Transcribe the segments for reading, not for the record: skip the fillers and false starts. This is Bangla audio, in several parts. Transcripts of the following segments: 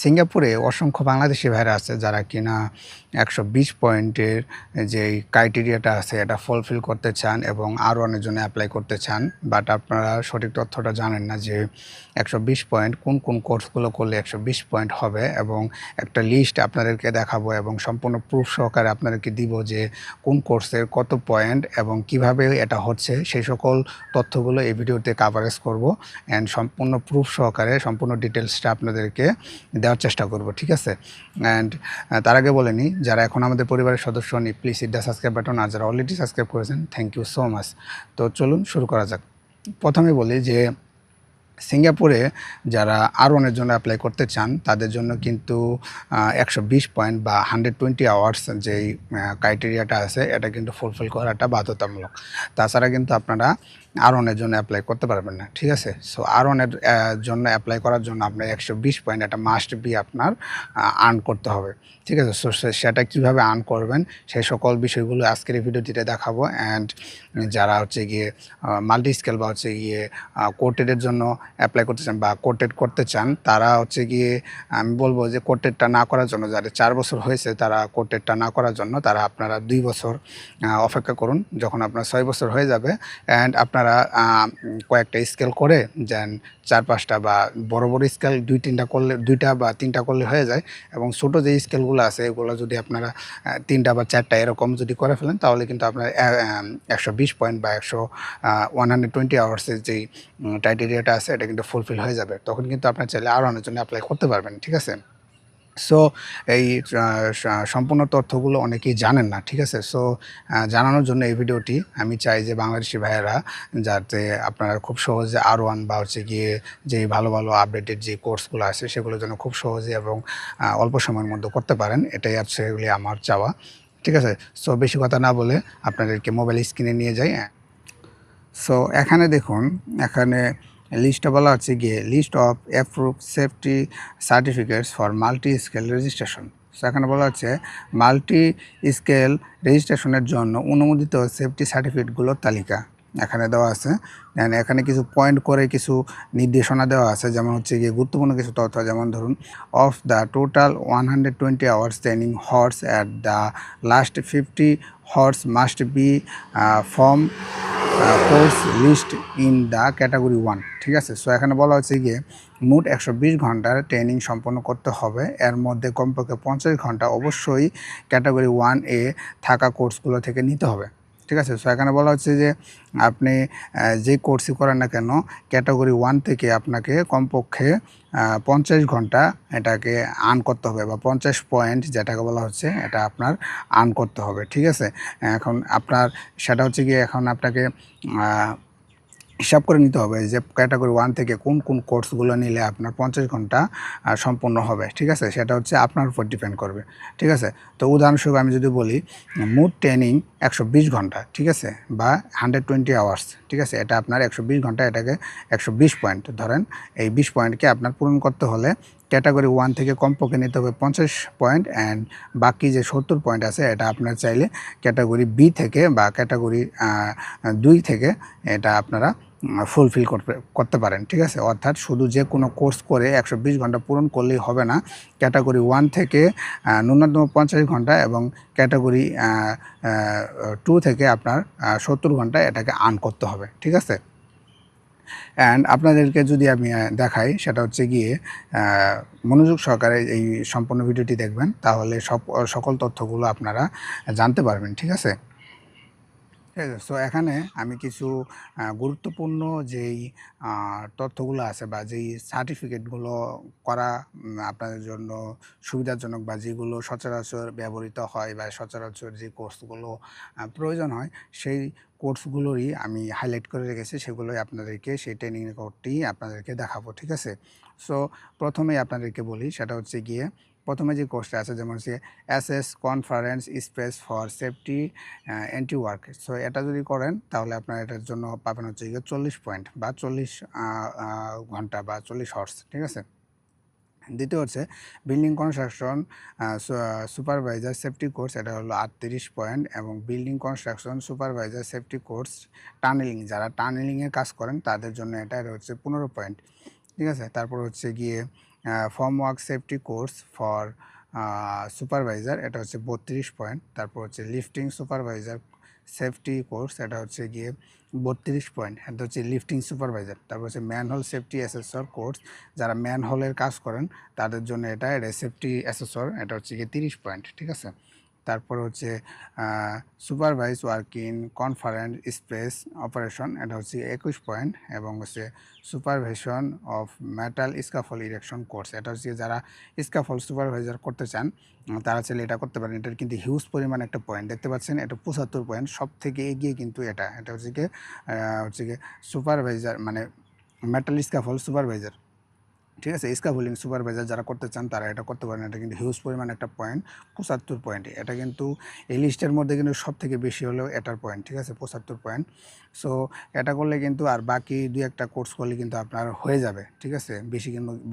সিঙ্গাপুরে অসংখ্য বাংলাদেশি ভাইরা আছে যারা কিনা ১২০ পয়েন্টের যেই ক্রাইটেরিয়াটা আছে এটা ফুলফিল করতে চান এবং আরও অনেক জন্য অ্যাপ্লাই করতে চান। বাট আপনারা সঠিক তথ্যটা জানেন না যে ১২০ পয়েন্ট কোন কোর্সগুলো করলে ১২০ পয়েন্ট হবে, এবং একটা লিস্ট আপনাদেরকে দেখাবো এবং সম্পূর্ণ প্রুফ সহকারে আপনাদেরকে দিব যে কোন কোর্সের কত পয়েন্ট এবং কিভাবে এটা হচ্ছে সেই সকল তথ্যগুলো এই ভিডিওতে কাভারেজ করব অ্যান্ড সম্পূর্ণ প্রুফ সহকারে সম্পূর্ণ ডিটেলসটা আপনাদেরকে দেওয়ার চেষ্টা করব, ঠিক আছে। অ্যান্ড তার আগে বলে নিই, যারা এখন আমাদের পরিবারের সদস্য নেই please hit the subscribe button, আর যারা অলরেডি সাবস্ক্রাইব করেছেন থ্যাংক ইউ সো মাচ। তো চলুন শুরু করা যাক। প্রথমে বলি যে সিঙ্গাপুরে যারা আর1-এর জন্য অ্যাপ্লাই করতে চান তাদের জন্য কিন্তু ১২০ পয়েন্ট বা 120 আওয়ার্স যেই ক্রাইটেরিয়াটা আছে এটা কিন্তু ফুলফিল করাটা বাধ্যতামূলক। তাছাড়া কিন্তু আপনারা আর1-এর জন্য অ্যাপ্লাই করতে পারবেন না, ঠিক আছে। সো আর1-এর জন্য অ্যাপ্লাই করার জন্য আপনার ১২০ পয়েন্ট এটা মাস্ট বি আপনার আর্ন করতে হবে, ঠিক আছে। সো সেটা কীভাবে আর্ন করবেন সেই সকল বিষয়গুলো আজকের এই ভিডিওটিতে দেখাবো। অ্যান্ড যারা হচ্ছে গিয়ে মাল্টি স্কেল বা হচ্ছে গিয়ে কোটেডের জন্য অ্যাপ্লাই করতে চান বা কোটেড করতে চান তারা হচ্ছে গিয়ে আমি বলবো যে কোটেডটা না করার জন্য, যাদের ৪ বছর হয়েছে তারা কোটেডটা না করার জন্য তারা আপনারা 2 বছর অপেক্ষা করুন। যখন আপনার 6 বছর হয়ে যাবে অ্যান্ড আপনারা কয়েকটা স্কেল করে যেন ৪-৫টা বা বড় স্কেল 2-3টা করলে 2টা বা 3টা করলে হয়ে যায়, এবং ছোটো যে স্কেলগুলো আছে এগুলো যদি আপনারা 3টা বা 4টা এরকম যদি করে ফেলেন তাহলে কিন্তু আপনার ১২০ পয়েন্ট বা 120 আওয়ার্সের যেই ক্রাইটেরিয়াটা আছে এটা কিন্তু ফুলফিল হয়ে যাবে। তখন কিন্তু আপনার চাইলে আরও অনেক জন্য অ্যাপ্লাই করতে পারবেন, ঠিক আছে। সো এই সম্পূর্ণ তথ্যগুলো অনেকেই জানেন না, ঠিক আছে। সো জানানোর জন্য এই ভিডিওটি আমি চাই যে বাংলাদেশি ভাইয়েরা যাতে আপনারা খুব সহজে আর1 বা হচ্ছে গিয়ে যেই ভালো আপডেটেড যে কোর্সগুলো আছে সেগুলো যেন খুব সহজে এবং অল্প সময়ের মধ্যে করতে পারেন, এটাই হচ্ছে এগুলি আমার চাওয়া, ঠিক আছে। সো বেশি কথা না বলে আপনাদেরকে মোবাইল স্ক্রিনে নিয়ে যাই। সো এখানে দেখুন, এখানে লিস্টটা বলা হচ্ছে গিয়ে list of approved safety certificates for multi scale registration. So এখানে বলা হচ্ছে মাল্টি স্কেল রেজিস্ট্রেশনের জন্য অনুমোদিত সেফটি সার্টিফিকেটগুলোর তালিকা এখানে দেওয়া আছে। এখানে কিছু পয়েন্ট করে কিছু নির্দেশনা দেওয়া আছে, যেমন হচ্ছে গিয়ে গুরুত্বপূর্ণ কিছু তথ্য, যেমন ধরুন of the total 120 hours training hours at the last 50 hours must be from course list in the category 1, ঠিক আছে। সো এখানে বলা হচ্ছে গিয়ে মোট 120 ঘন্টার ট্রেনিং সম্পন্ন করতে হবে, এর মধ্যে কমপক্ষে 50 ঘন্টা অবশ্যই ক্যাটাগরি 1-এ থাকা কোর্সগুলো থেকে নিতে হবে, ঠিক আছে। সো এখানে বলা হচ্ছে যে আপনি যে কোর্সই করেন না কেন ক্যাটাগরি 1 থেকে আপনাকে কমপক্ষে 50 ঘন্টা এটাকে আর্ন করতে হবে, বা 50 পয়েন্ট যেটাকে বলা হচ্ছে এটা আপনার আর্ন করতে হবে, ঠিক আছে। এখন আপনার সেটা হচ্ছে গিয়ে এখন আপনাকে হিসাব করে নিতে হবে যে ক্যাটাগরি 1 থেকে কোন কোর্সগুলো নিলে আপনার 50 ঘন্টা সম্পূর্ণ হবে, ঠিক আছে। সেটা হচ্ছে আপনার উপর ডিপেন্ড করবে, ঠিক আছে। তো উদাহরণস্বরূপ আমি যদি বলি মোট ট্রেনিং 120 ঘন্টা, ঠিক আছে, বা 120 আওয়ার্স, ঠিক আছে, এটা আপনার 120 ঘন্টা, এটাকে 120 পয়েন্ট ধরেন। এই 20 পয়েন্টকে আপনার পূরণ করতে হলে ক্যাটাগরি 1 থেকে কমপক্ষে নিতে হবে 50 পয়েন্ট, অ্যান্ড বাকি যে 70 পয়েন্ট আছে এটা আপনার চাইলে ক্যাটাগরি বি থেকে বা ক্যাটাগরি 2 থেকে এটা আপনারা ফুলফিল করতে পারেন, ঠিক আছে। অর্থাৎ শুধু যে কোনো কোর্স করে 120 ঘন্টা পূরণ করলেই হবে না, ক্যাটাগরি 1 থেকে ন্যূনতম 50 ঘন্টা এবং ক্যাটাগরি 2 থেকে আপনার 70 ঘন্টা এটাকে আর্ন করতে হবে, ঠিক আছে। অ্যান্ড আপনাদেরকে যদি আমি দেখাই সেটা হচ্ছে গিয়ে মনোযোগ সহকারে এই সম্পূর্ণ ভিডিওটি দেখবেন, তাহলে সকল তথ্যগুলো আপনারা জানতে পারবেন, ঠিক আছে। ঠিক আছে। সো এখানে আমি কিছু গুরুত্বপূর্ণ যেই তথ্যগুলো আছে বা যেই সার্টিফিকেটগুলো করা আপনাদের জন্য সুবিধাজনক, বা যেগুলো সচরাচর ব্যবহৃত হয় বা সচরাচর যে কোর্সগুলো প্রয়োজন হয় সেই কোর্সগুলোরই আমি হাইলাইট করে রেখেছি, সেগুলোই আপনাদেরকে সেই ট্রেনিং রেকর্ডটি আপনাদেরকে দেখাবো, ঠিক আছে। সো প্রথমেই আপনাদেরকে বলি সেটা হচ্ছে গিয়ে প্রথমে যে কোর্সটা আছে, যেমন হচ্ছে SS conference space for safety anti work. So এটা যদি করেন তাহলে আপনার এটার জন্য পাবেন হচ্ছে গিয়ে 40 পয়েন্ট বা 40 ঘন্টা বা 40 হর্স, ঠিক আছে। দ্বিতীয় হচ্ছে building construction supervisor safety course, এটা হলো 38 পয়েন্ট, এবং building construction supervisor safety course tunneling, যারা টানেলিংয়ের কাজ করেন তাদের জন্য এটা হচ্ছে 15 পয়েন্ট, ঠিক আছে। তারপর হচ্ছে গিয়ে form work safety course for supervisor, এটা হচ্ছে 32 পয়েন্ট। তারপর হচ্ছে লিফটিং সুপারভাইজার সেফটি কোর্স, এটা হচ্ছে গিয়ে 32 পয়েন্ট, এটা হচ্ছে লিফটিং সুপারভাইজার। তারপর হচ্ছে ম্যানহোল সেফটি অ্যাসেসর কোর্স, যারা ম্যানহোলের কাজ করেন তাদের জন্য এটা সেফটি অ্যাসেসর, এটা হচ্ছে গিয়ে 30 পয়েন্ট, ঠিক আছে। তারপর হচ্ছে supervise working conference space operation, এটা হচ্ছে 21 পয়েন্ট। এবং হচ্ছে supervision of metal scaffold erection course, এটা হচ্ছে যারা স্কাফল সুপারভাইজার করতে চান তারা চাইলে এটা করতে পারেন। এটার কিন্তু হিউজ পরিমাণ একটা পয়েন্ট দেখতে পাচ্ছেন, এটা 75 পয়েন্ট, সব থেকে এগিয়ে কিন্তু এটা হচ্ছে গিয়ে সুপারভাইজার মানে মেটাল স্কাফল সুপারভাইজার, ঠিক আছে। স্কাফোল্ডিং সুপারভাইজার যারা করতে চান তারা এটা করতে পারেন। এটা কিন্তু হিউজ পরিমাণ একটা পয়েন্ট, 75 পয়েন্ট। এটা কিন্তু এই লিস্টের মধ্যে কিন্তু সব থেকে বেশি হলেও এটার পয়েন্ট, ঠিক আছে, 75 পয়েন্ট। সো এটা করলে কিন্তু আর বাকি 2-1টা কোর্স করলে কিন্তু আপনার হয়ে যাবে, ঠিক আছে।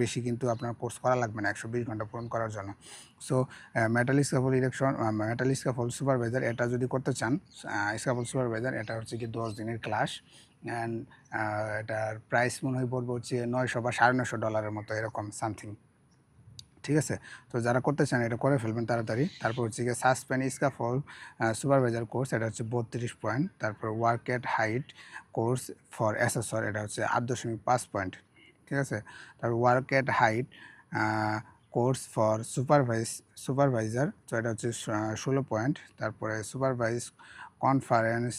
বেশি কিন্তু আপনার কোর্স করা লাগবে না 120 ঘন্টা পূরণ করার জন্য। So metal স্কাফোল্ড erection, metal স্কাফোল্ড supervisor এটা যদি করতে চান, স্কাফোল্ড সুপারভাইজার এটা হচ্ছে কি 10 দিনের ক্লাস। অ্যান্ড এটার প্রাইস মনে হয় পড়বে হচ্ছে $900 বা $950 মতো এরকম সামথিং, ঠিক আছে। তো যারা করতে চান এটা করে ফেলবেন তাড়াতাড়ি। তারপর হচ্ছে গিয়ে সাসপেন্ড স্কাফোল্ড সুপারভাইজার কোর্স, এটা হচ্ছে 32 পয়েন্ট। তারপর work at height course for assessor, এটা হচ্ছে 8.5 পয়েন্ট, ঠিক আছে। তারপর work at height course for supervisor, তো এটা হচ্ছে 16 পয়েন্ট। তারপরে সুপারভাইজ কনফারেন্স,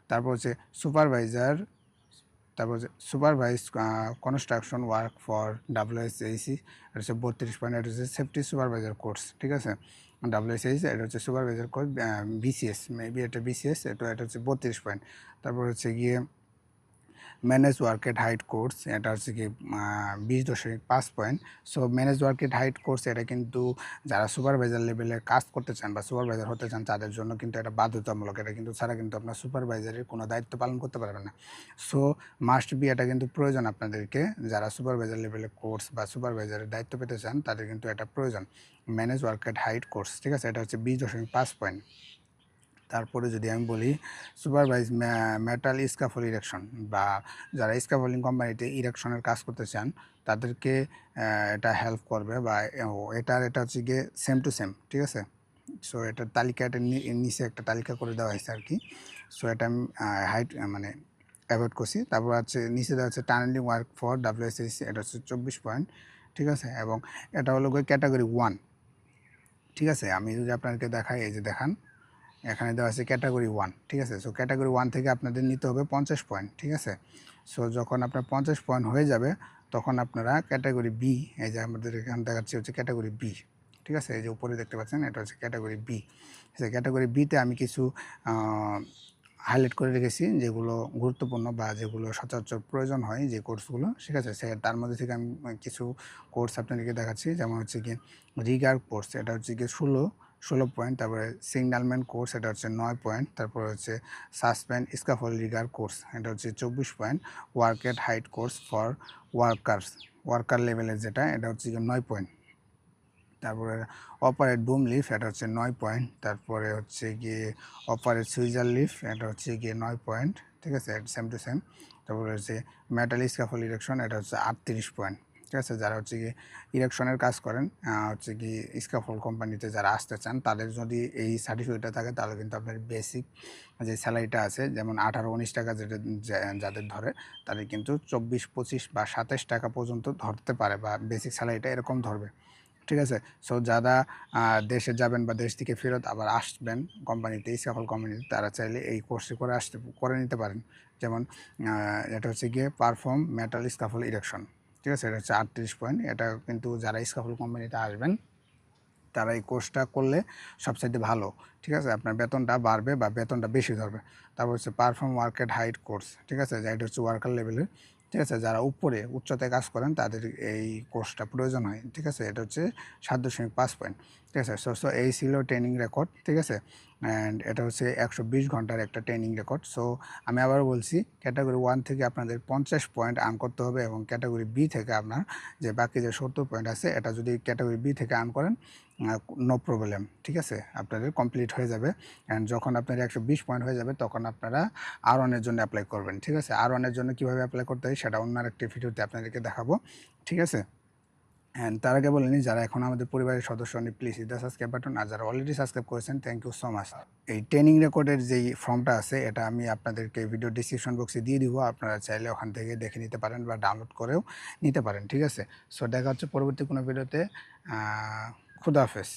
তারপর হচ্ছে সুপারভাইজার, তারপর হচ্ছে supervise construction work for WSAC, এটা হচ্ছে 32 পয়েন্ট। এটা হচ্ছে সেফটি সুপারভাইজার কোর্স, ঠিক আছে। WSAC এটা হচ্ছে সুপারভাইজার কোর্স, BCS মেবি এটা BCS, এটা হচ্ছে 32 পয়েন্ট। তারপর হচ্ছে গিয়ে manage work at height course, এটা হচ্ছে কি 20.5 point. So manage work at height course এটা কিন্তু যারা সুপারভাইজার লেভেলে কাজ করতে চান বা সুপারভাইজার হতে চান তাদের জন্য কিন্তু এটা বাধ্যতামূলক। এটা কিন্তু ছাড়া কিন্তু আপনার সুপারভাইজারের কোনো দায়িত্ব পালন করতে পারবেন না। সো মাস্ট বি, এটা কিন্তু প্রয়োজন আপনাদেরকে, যারা সুপারভাইজার লেভেলে কোর্স বা সুপারভাইজারের দায়িত্ব পেতে চান তাদের কিন্তু এটা প্রয়োজন, manage work at height course, ঠিক আছে। এটা হচ্ছে 20.5 পয়েন্ট। তারপরে যদি আমি বলি সুপারভাইজ মেটাল স্কাফোল্ড ইরেকশন, বা যারা স্কাফোল্ডিং কোম্পানিতে ইরেকশনের কাজ করতে চান তাদেরকে এটা হেল্প করবে, বা এটা হচ্ছে গিয়ে সেম টু সেম, ঠিক আছে। সো এটার তালিকাটা নিচে একটা তালিকা করে দেওয়া হয়েছে আর কি। সো এটা আমি হাইট মানে অ্যাভয়েড করছি। তারপর হচ্ছে নিচে দেওয়া হচ্ছে টানেলিং ওয়ার্ক ফর WSAC, এটা হচ্ছে 24 পয়েন্ট, ঠিক আছে। এবং এটা হলো ক্যাটাগরি 1, ঠিক আছে। আমি যদি আপনাকে দেখাই, এই যে দেখান এখানে দেওয়া আছে ক্যাটাগরি 1, ঠিক আছে। সো ক্যাটাগরি 1 থেকে আপনাদের নিতে হবে 50 পয়েন্ট, ঠিক আছে। সো যখন আপনার 50 পয়েন্ট হয়ে যাবে তখন আপনারা ক্যাটাগরি বি, এই যে আমাদের এখানে দেখাচ্ছি হচ্ছে ক্যাটাগরি বি, ঠিক আছে। এই যে উপরে দেখতে পাচ্ছেন এটা হচ্ছে ক্যাটাগরি বি। ক্যাটাগরি বিতে আমি কিছু হাইলাইট করে রেখেছি যেগুলো গুরুত্বপূর্ণ বা যেগুলো সচরাচর প্রয়োজন হয় যে কোর্সগুলো, ঠিক আছে। তার মধ্যে থেকে আমি কিছু কোর্স আপনাদেরকে দেখাচ্ছি, যেমন হচ্ছে কি রিগার কোর্স, এটা হচ্ছে কি 16 পয়েন্ট। তারপরে সিগন্যালম্যান কোর্স, এটা হচ্ছে 9 পয়েন্ট। তারপরে হচ্ছে সাসপেন্ড স্কাফোল্ড রিগার কোর্স, এটা হচ্ছে 24 point. Work at height course for worker লেভেলের যেটা, এটা হচ্ছে 9 পয়েন্ট। তারপরে অপারেট বুম লিফ, এটা হচ্ছে 9 পয়েন্ট। তারপরে হচ্ছে গিয়ে অপারেট সুইজার লিফ, এটা হচ্ছে গিয়ে 9 পয়েন্ট, ঠিক আছে, সেম টু সেম। তারপরে হচ্ছে মেটাল স্কাফোল্ড ইরেকশন, এটা হচ্ছে 38 পয়েন্ট, ঠিক আছে। যারা হচ্ছে কি ইরেকশনের কাজ করেন, হচ্ছে কি স্কাফোল্ড কোম্পানিতে যারা আসতে চান তাদের যদি এই সার্টিফিকেটটা থাকে তাহলে কিন্তু আপনার বেসিক যে স্যালারিটা আছে, যেমন 18-19 টাকা যেটা যাদের ধরে তাদের কিন্তু 24-25 বা 27 টাকা পর্যন্ত ধরতে পারে, বা বেসিক স্যালারিটা এরকম ধরবে, ঠিক আছে। সো যারা দেশে যাবেন বা দেশ থেকে ফেরত আবার আসবেন কোম্পানিতে, স্কাফোল্ড কোম্পানিতে, তারা চাইলে এই কোর্সটি করে নিতে পারেন। যেমন এটা হচ্ছে গিয়ে পারফর্ম মেটাল স্কাফোল্ড ইরেকশন, ঠিক আছে। এটা হচ্ছে 38 পয়েন্ট। এটা কিন্তু যারা স্কাফোল্ড কোম্পানিতে আসবেন তারা এই কোর্সটা করলে সবচাইতে ভালো, ঠিক আছে। আপনার বেতনটা বাড়বে বা বেতনটা বেশি ধরবে। তারপর হচ্ছে পারফর্ম ওয়ার্কেট হাইট কোর্স, ঠিক আছে, এটা হচ্ছে ওয়ার্কার লেভেলের, ঠিক আছে। যারা উপরে উচ্চতায় কাজ করেন তাদের এই কোর্সটা প্রয়োজন হয়, ঠিক আছে। এটা হচ্ছে 7.5 পয়েন্ট, ঠিক আছে। সো এই ছিল ট্রেনিং রেকর্ড, ঠিক আছে। অ্যান্ড এটা হচ্ছে 120 ঘন্টার একটা ট্রেনিং রেকর্ড। সো আমি আবারও বলছি, ক্যাটাগরি 1 থেকে আপনাদের 50 পয়েন্ট আর্ন করতে হবে এবং ক্যাটাগরি বি থেকে আপনার যে বাকি যে 70 পয়েন্ট আছে এটা যদি ক্যাটাগরি বি থেকে আর্ন করেন নো প্রবলেম, ঠিক আছে, আপনাদের কমপ্লিট হয়ে যাবে। অ্যান্ড যখন আপনার 120 পয়েন্ট হয়ে যাবে তখন আপনারা আর1-এর জন্য অ্যাপ্লাই করবেন, ঠিক আছে। আর1-এর জন্য কীভাবে অ্যাপ্লাই করতে হয় সেটা অন্য আরেকটি ভিডিওতে আপনাদেরকে দেখাবো, ঠিক আছে। অ্যান্ড তার আগে বলে নিই, যারা এখন আমাদের পরিবারের সদস্য নেই please hit the subscribe button, আর যারা অলরেডি সাবস্ক্রাইব করেছেন থ্যাংক ইউ সো মাচ। এই ট্রেনিং রেকর্ডের যেই ফর্মটা আছে এটা আমি আপনাদেরকে ভিডিও ডিসক্রিপশন বক্সে দিয়ে দিব, আপনারা চাইলে ওখান থেকে দেখে নিতে পারেন বা ডাউনলোড করেও নিতে পারেন, ঠিক আছে। সো দেখা হচ্ছে পরবর্তী কোনো ভিডিওতে। খুদা হাফেজ।